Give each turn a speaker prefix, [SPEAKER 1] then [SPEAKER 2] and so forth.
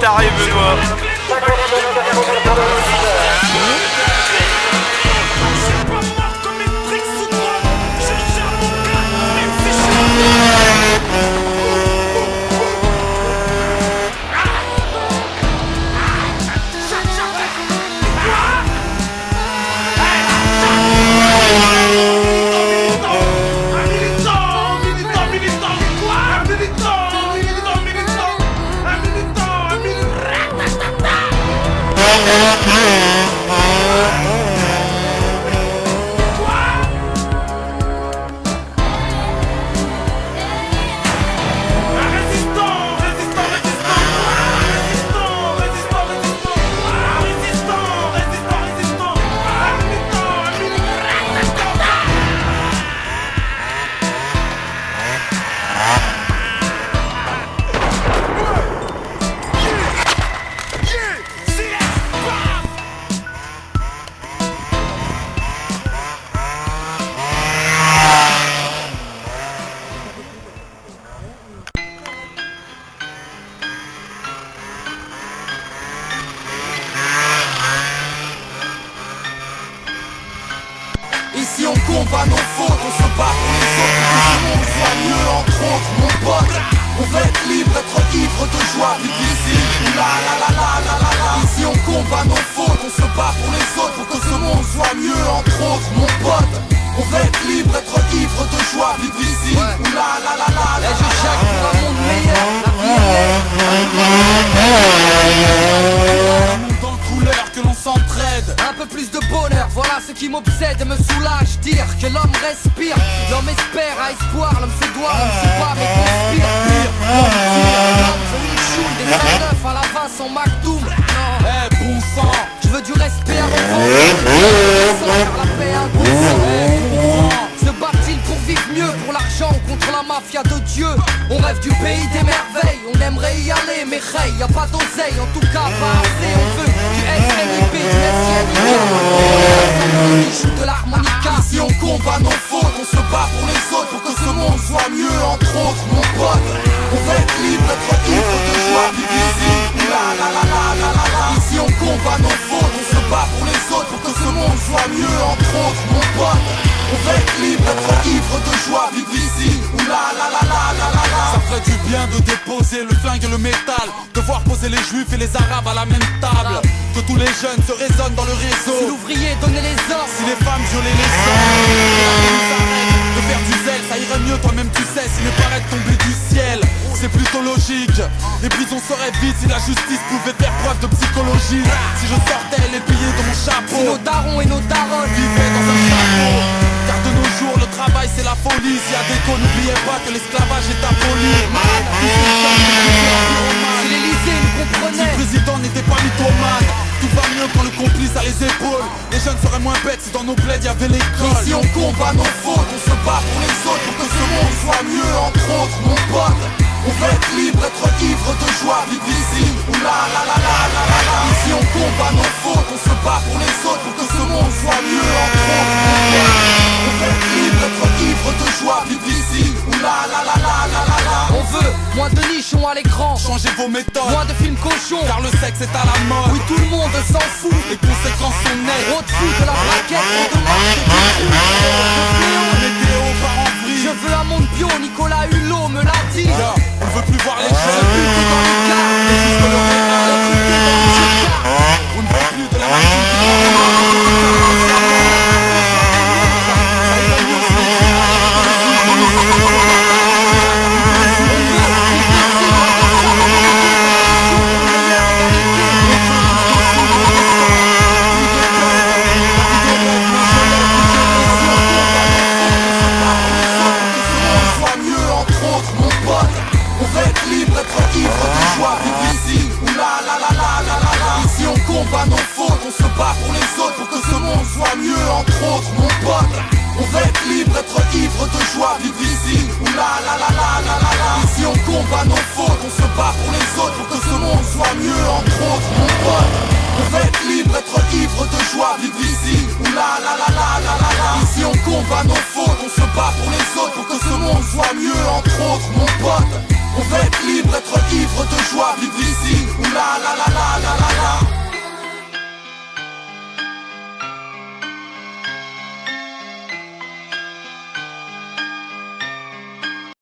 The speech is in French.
[SPEAKER 1] t'arrive toi?
[SPEAKER 2] Ici on combat nos fautes, on se bat pour les autres, pour que ce monde soit mieux, entre autres, mon pote. On veut être libre, être ivre de joie, vivre ici, la la la la la la la. Ici on combat nos fautes, on se bat pour les autres, pour que ce monde soit mieux, entre autres, mon pote. On veut être libre, être ivre de joie, vivre ici, la la la la la. Et je cherche pour un monde meilleur, la vie est dans couleur, que l'on s'entraide. Un peu plus de bonheur, voilà ce qui m'obsède et me soulage. Dire que l'homme respire, l'homme espère à espoir, l'homme se doit, l'homme se bat mais conspire. L'homme tire, l'homme veut une choule, des 5-9 à la fin sans McDoom. Non, bon sang, je veux du respect à revendre. La paix inconscient. Se bat-il pour vivre mieux, pour l'argent ou contre la mafia de Dieu? On rêve du pays des merveilles, on aimerait y aller, mais hey, y a pas d'oseille, en tout cas pas assez. On veut du SNIP, du SNIP, de l'harmonica. Ici on combat nos fautes, on se bat pour les autres, pour que ce monde soit mieux, entre autres, mon pote. On veut être libre, être ivre de joie, vivre ici, la la la la la la la. Ici on combat nos fautes, on se bat pour les autres, pour que ce monde soit mieux, entre autres, mon pote. On veut être libre, être ivre de joie, vivre ici, la la la la la la la. Ça ferait du bien de déposer le flingue et le métal, de voir poser les juifs et les arabes à la même table. Que tous les jeunes se résonnent dans le réseau. Si l'ouvrier donnait les ordres, si les femmes violaient les hommes. De faire du zèle, ça irait mieux, toi-même tu sais, si les paraît tomber du ciel. C'est plutôt logique. Les prisons seraient vides si la justice pouvait faire preuve de psychologie. Si je sortais les billets de mon chapeau, si nos darons et nos daronnes vivaient dans un chapeau. Car de nos jours le travail c'est la folie. S'il y a déco, n'oubliez pas que l'esclavage est aboli. Si l'Élysée nous comprenait, si le président n'était pas mythomane, tout va mieux quand le complice a les épaules. Les jeunes seraient moins bêtes si dans nos plaids y avait l'école. Ici on combat nos fautes, on se bat pour les autres, pour que ce monde soit mieux, entre autres, mon pote. On veut être libre, être ivre de joie, vivre ici, la la la la la la la. Ici on combat nos fautes, on se bat pour les autres, pour que ce monde soit mieux, entre autres, mon pote. On veut être libre, être ivre de joie, vivre ici, la la la la la la la. On veut moins de nichons à l'écran, changez vos méthodes, moins de films cochons, car le sexe est à la mode. Oui, tout le monde s'en fout, les conséquences sont nettes. Trop de fous de la plaquette, trop de marche de météo par en vrille. Je veux un monde bio, Nicolas Hulot me l'a dit. On veut plus voir les jeunes buter dans les cars, et juste le régal, on ne veut plus de la machine qui combat nos fautes, on se bat pour les autres, pour que ce monde soit mieux, entre autres, mon pote. On veut être libre, être ivre de joie, vivre ici, la la la la la la la. Ici on combat nos fautes, on se bat pour les autres, pour que ce monde soit mieux, entre autres, mon pote. On veut être libre, être ivre de joie, vivre ici, la la la la la la la. Ici on combat nos fautes, on se bat pour les autres, pour que ce monde soit mieux, entre autres, mon pote. On veut être libre, être ivre de joie, vivre ici, ou là, là, là, là, là, là, là.